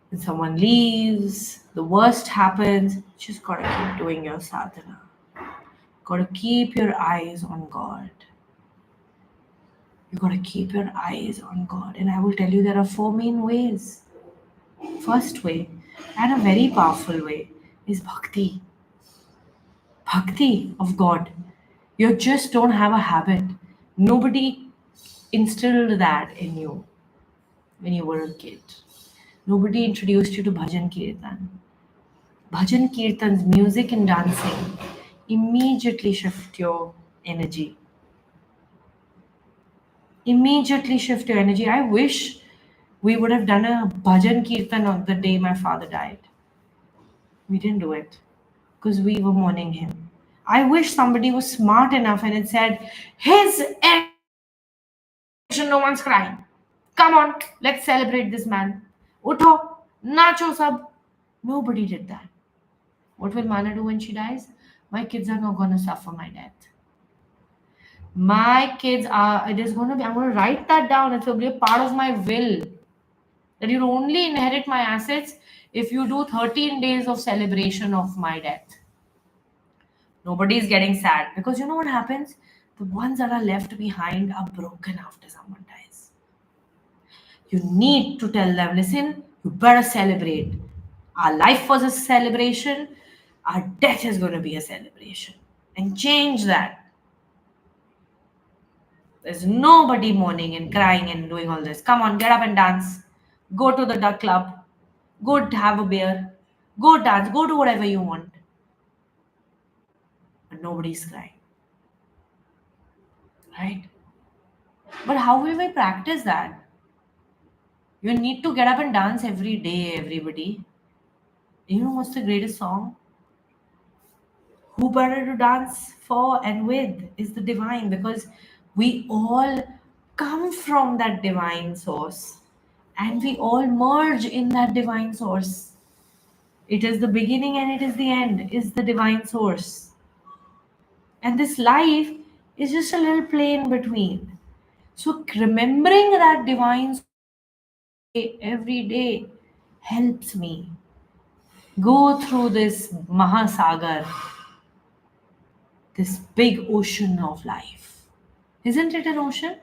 when someone leaves, the worst happens. You just gotta keep doing your sadhana. Gotta keep your eyes on God. You gotta keep your eyes on God. And I will tell you there are four main ways. First way, and a very powerful way, is bhakti. Bhakti of God. You just don't have a habit. Nobody instilled that in you when you were a kid. Nobody introduced you to bhajan kirtan. Bhajan kirtans, music and dancing immediately shift your energy. Immediately shift your energy. I wish we would have done a bhajan kirtan on the day my father died. We didn't do it because we were mourning him. I wish somebody was smart enough and it said, his celebration, no one's crying. Come on, let's celebrate this man. Utho, nacho sab. Nobody did that. What will Mana do when she dies? My kids are not going to suffer my death. My kids are, it is going to be, I'm going to write that down. It will be a part of my will that you'll only inherit my assets if you do 13 days of celebration of my death. Nobody is getting sad because you know what happens? The ones that are left behind are broken after someone dies. You need to tell them, listen, you better celebrate. Our life was a celebration, our death is going to be a celebration. And change that. There's nobody mourning and crying and doing all this. Come on, get up and dance. Go to the duck club. Go have a beer. Go dance. Go do whatever you want. But nobody's crying. Right? But how will we practice that? You need to get up and dance every day, everybody. You know what's the greatest song? Who better to dance for and with is the divine, because we all come from that divine source and we all merge in that divine source. It is the beginning and it is the end, is the divine source. And this life is just a little play in between. So remembering that divine source every day helps me go through this Mahasagar, this big ocean of life. Isn't it an ocean?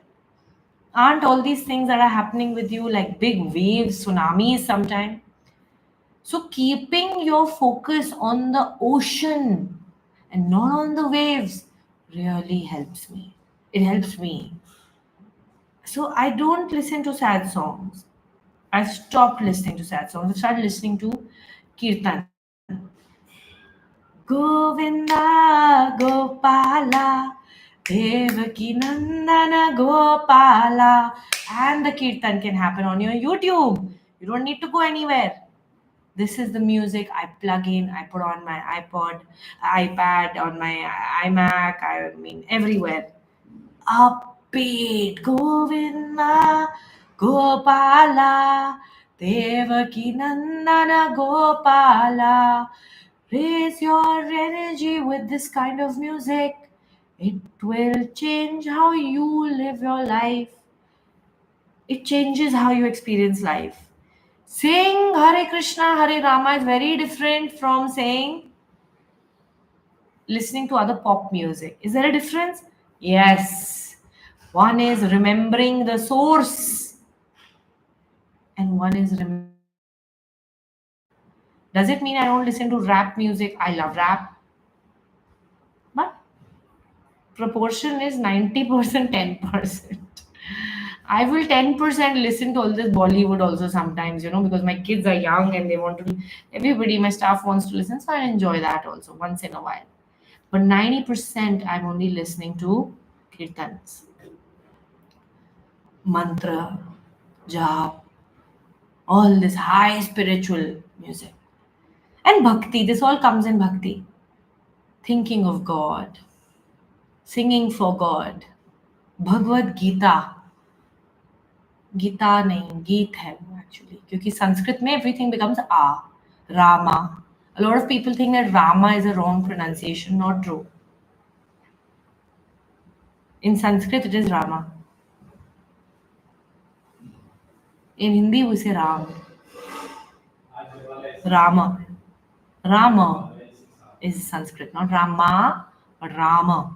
Aren't all these things that are happening with you like big waves, tsunamis sometime? So keeping your focus on the ocean and not on the waves really helps me. It helps me. So I don't listen to sad songs. I stopped listening to sad songs. I started listening to kirtan. Govinda Gopala Devaki Nandana Gopala, and the kirtan can happen on your YouTube. You don't need to go anywhere. This is the music I plug in, I put on my iPod, iPad, on my iMac, I mean everywhere. Upbeat Govinda Gopala Devaki Nandana Gopala. Raise your energy with this kind of music. It will change how you live your life. It changes how you experience life. Saying Hare Krishna, Hare Rama is very different from saying listening to other pop music. Is there a difference? Yes. One is remembering the source, and one is Does it mean I don't listen to rap music? I love rap. But proportion is 90%, 10%. I will 10% listen to all this Bollywood also sometimes, because my kids are young and they want to, everybody, my staff wants to listen. So I enjoy that also once in a while. But 90% I'm only listening to kirtans, mantra, jap, all this high spiritual music. And bhakti, this all comes in bhakti. Thinking of God, singing for God. Bhagavad Gita. Gita नहीं, गीत है वो actually, क्योंकि संस्कृत में everything becomes a, Rama. A lot of people think that Rama is a wrong pronunciation. Not true. In Sanskrit, it is Rama. In Hindi, we say Ram. Rama. Rama is Sanskrit, not Rama, but Rama.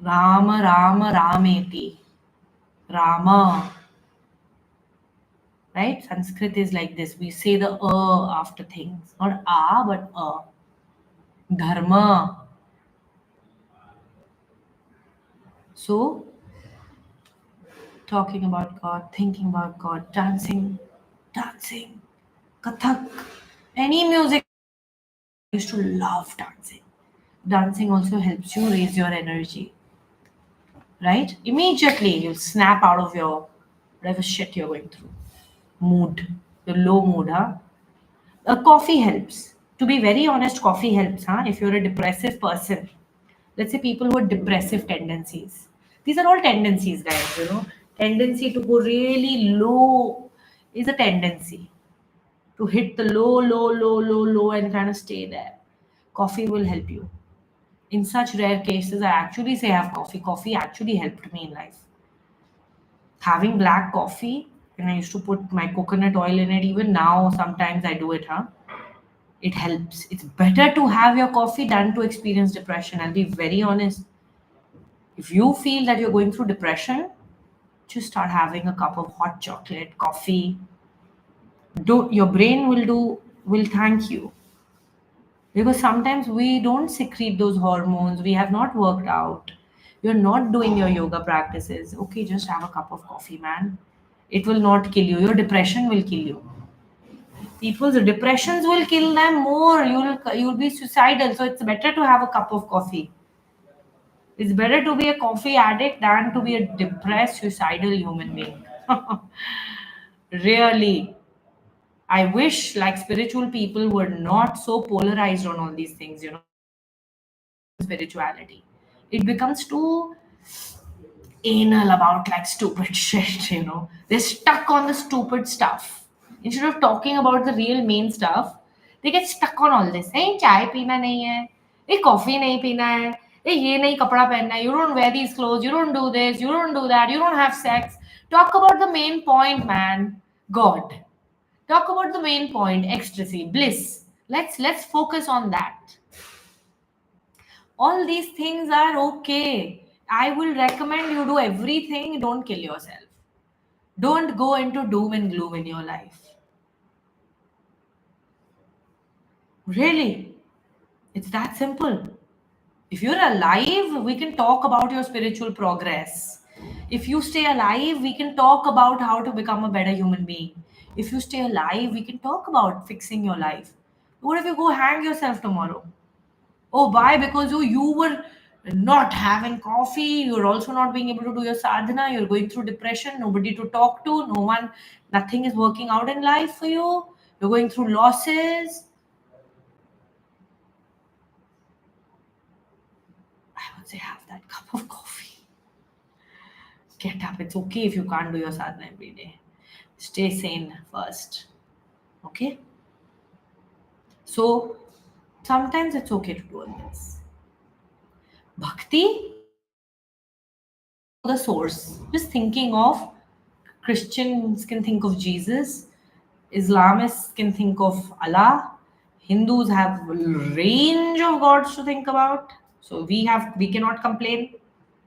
Rama, Rama, Rameti. Rama. right? Sanskrit is like this. We say the after things, not a, but a. Dharma. So, talking about God, thinking about God, dancing, Kathak, any music. I used to love dancing. Dancing also helps you raise your energy, right? Immediately you'll snap out of your whatever shit you're going through. Mood, the low mood, huh? Coffee helps. To be very honest, coffee helps, huh? If you're a depressive person, let's say people who are depressive tendencies. These are all tendencies, guys, you know. Tendency to go really low is a tendency to hit the low, and kind of stay there. Coffee will help you. In such rare cases, I actually say have coffee. Coffee actually helped me in life. Having black coffee, and I used to put my coconut oil in it. Even now, sometimes I do it, huh? It helps. It's better to have your coffee than to experience depression. I'll be very honest. If you feel that you're going through depression, just start having a cup of hot chocolate, coffee. Do your brain will thank you. Because sometimes we don't secrete those hormones, we have not worked out, you're not doing your yoga practices. Okay, just have a cup of coffee, man. It will not kill you. Your depression will kill you. People's depressions will kill them more. You'll be suicidal. So it's better to have a cup of coffee. It's better to be a coffee addict than to be a depressed, suicidal human being. Really. I wish like spiritual people were not so polarized on all these things, you know. Spirituality, it becomes too anal about like stupid shit, you know. They're stuck on the stupid stuff instead of talking about the real main stuff. They get stuck on all this. Hey, chai पीना नहीं है, hey, coffee नहीं पीना है, hey, ये नहीं कपड़ा पहनना है, you don't wear these clothes, you don't do this, you don't do that, you don't have sex. Talk about the main point, man. God. Talk about the main point, ecstasy, bliss. Let's focus on that. All these things are okay. I will recommend you do everything. Don't kill yourself. Don't go into doom and gloom in your life. Really, it's that simple. If you're alive, we can talk about your spiritual progress. If you stay alive, we can talk about how to become a better human being. If you stay alive, we can talk about fixing your life. What if you go hang yourself tomorrow? Oh, why? Because you were not having coffee, you're also not being able to do your sadhana, you're going through depression, nobody to talk to, no one, nothing is working out in life for you, you're going through losses. I would say have that cup of coffee. Get up. It's okay if you can't do your sadhana every day. Stay sane first. Okay? So sometimes it's okay to do this. Bhakti, the source. Just thinking of Christians can think of Jesus, Islamists can think of Allah, Hindus have a range of gods to think about. So we cannot complain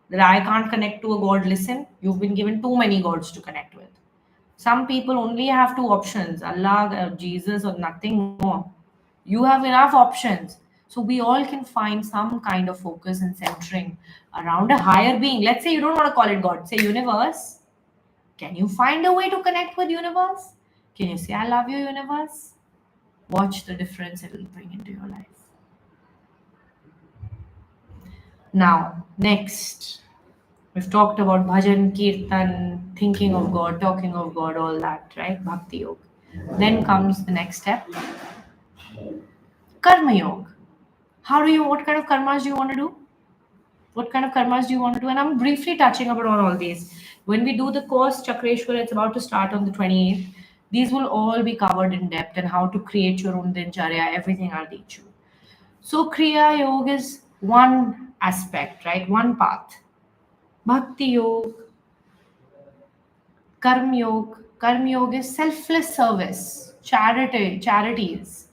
that I can't connect to a god. Listen, you've been given too many gods to connect with. Some people only have two options, Allah, Jesus, or nothing more. You have enough options. So we all can find some kind of focus and centering around a higher being. Let's say you don't want to call it God, say universe. Can you find a way to connect with universe? Can you say I love you, universe? Watch the difference it will bring into your life. Now, next, we've talked about bhajan, kirtan, thinking of God, talking of God, all that, right? Bhakti yoga. Then comes the next step, karma yoga. What kind of karmas do you want to do? What kind of karmas do you want to do? And I'm briefly touching upon all these. When we do the course Chakreshwar, it's about to start on the 28th. These will all be covered in depth and how to create your own dincharya, everything I'll teach you. So Kriya Yoga is one aspect, right? One path. Bhakti Yoga, Karma Yoga. Karma Yoga is selfless service, charities,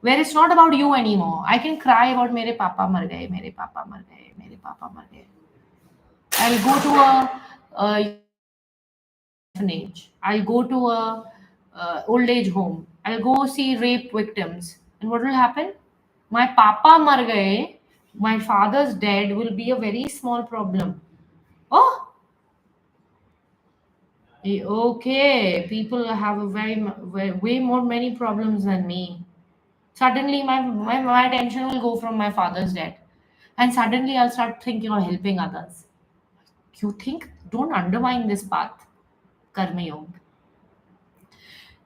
where it's not about you anymore. I can cry about mere papa mar gaye, mere papa mar gaye, mere papa mar gaye. I'll go to a orphanage. I'll go to a old age home. I'll go see rape victims. And what will happen? My papa mar gaye, my father's dead will be a very small problem. Oh, okay. People have a way more many problems than me. Suddenly, my attention will go from my father's death, and suddenly I'll start thinking of helping others. You think? Don't undermine this path. Karma Yoga.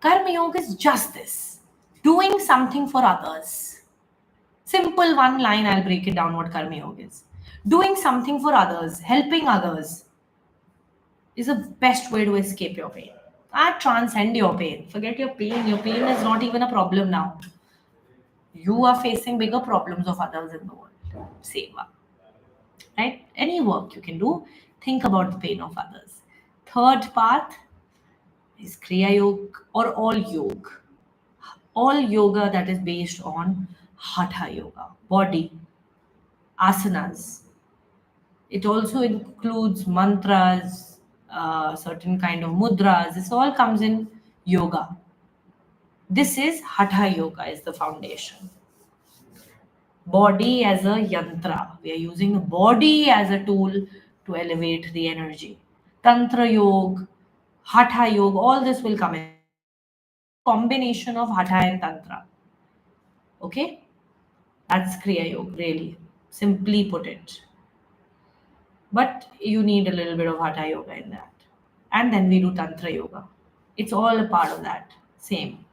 Karma Yoga is just this: doing something for others. Simple one line. I'll break it down. What Karma Yoga is: doing something for others, helping others, is the best way to escape your pain. Transcend your pain. Forget your pain. Your pain is not even a problem now. You are facing bigger problems of others in the world. Seva. Right? Any work you can do, think about the pain of others. Third path is Kriya Yoga or all yoga. All yoga that is based on Hatha Yoga, body, asanas. It also includes mantras, certain kind of mudras. This all comes in yoga. This is Hatha Yoga is the foundation. Body as a yantra. We are using the body as a tool to elevate the energy. Tantra Yoga, Hatha Yoga, all this will come in. Combination of Hatha and Tantra. Okay? That's Kriya Yoga, really. Simply put it. But you need a little bit of Hatha Yoga in that. And then we do Tantra Yoga. It's all a part of that. Same.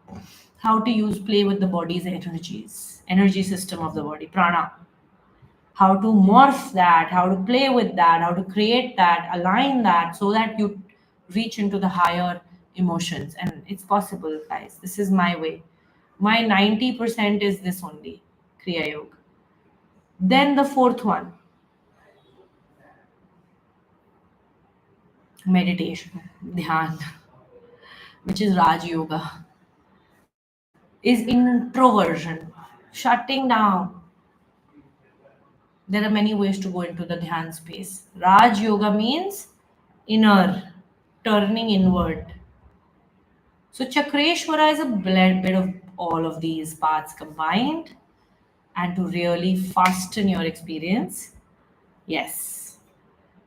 How to play with the body's energies, energy system of the body, prana. How to morph that, how to play with that, how to create that, align that so that you reach into the higher emotions. And it's possible, guys. This is my way. My 90% is this only, Kriya Yoga. Then the fourth one, meditation, dhyan, which is Raj Yoga, is introversion, shutting down. There are many ways to go into the dhyan space. Raj Yoga means inner, turning inward. So Chakreshwara is a bit of all of these parts combined, and to really fasten your experience. Yes.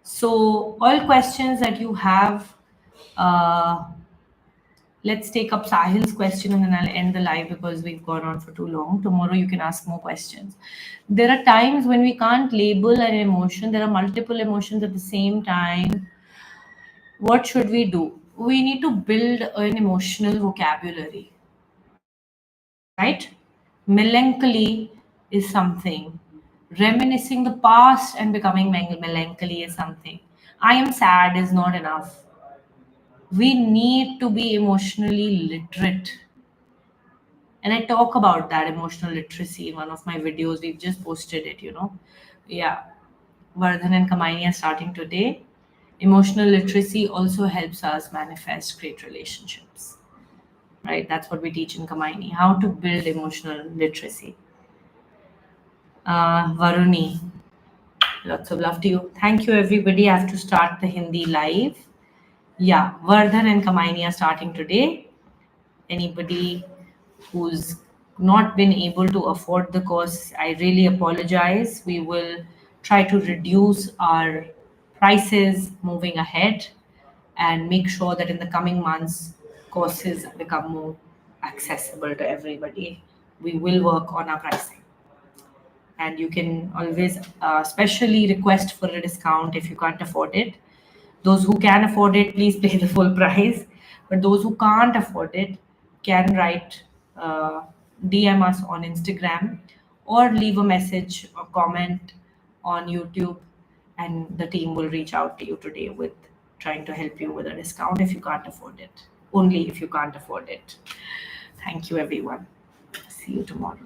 So all questions that you have, uh, let's take up Sahil's question and then I'll end the live because we've gone on for too long. Tomorrow you can ask more questions. There are times when we can't label an emotion. There are multiple emotions at the same time. What should we do? We need to build an emotional vocabulary, right? Melancholy is something. Reminiscing the past and becoming melancholy is something. I am sad is not enough. We need to be emotionally literate. And I talk about that emotional literacy in one of my videos. We've just posted it. Yeah. Vardhan and Kamaini are starting today. Emotional literacy also helps us manifest great relationships. Right? That's what we teach in Kamaini. How to build emotional literacy. Varuni, lots of love to you. Thank you, everybody. I have to start the Hindi live. Yeah, Vardhan and Kamaini are starting today. Anybody who's not been able to afford the course, I really apologize. We will try to reduce our prices moving ahead and make sure that in the coming months, courses become more accessible to everybody. We will work on our pricing. And you can always specially request for a discount if you can't afford it. Those who can afford it, please pay the full price. But those who can't afford it can write, DM us on Instagram or leave a message or comment on YouTube, and the team will reach out to you today with trying to help you with a discount if you can't afford it. Only if you can't afford it. Thank you, everyone. See you tomorrow.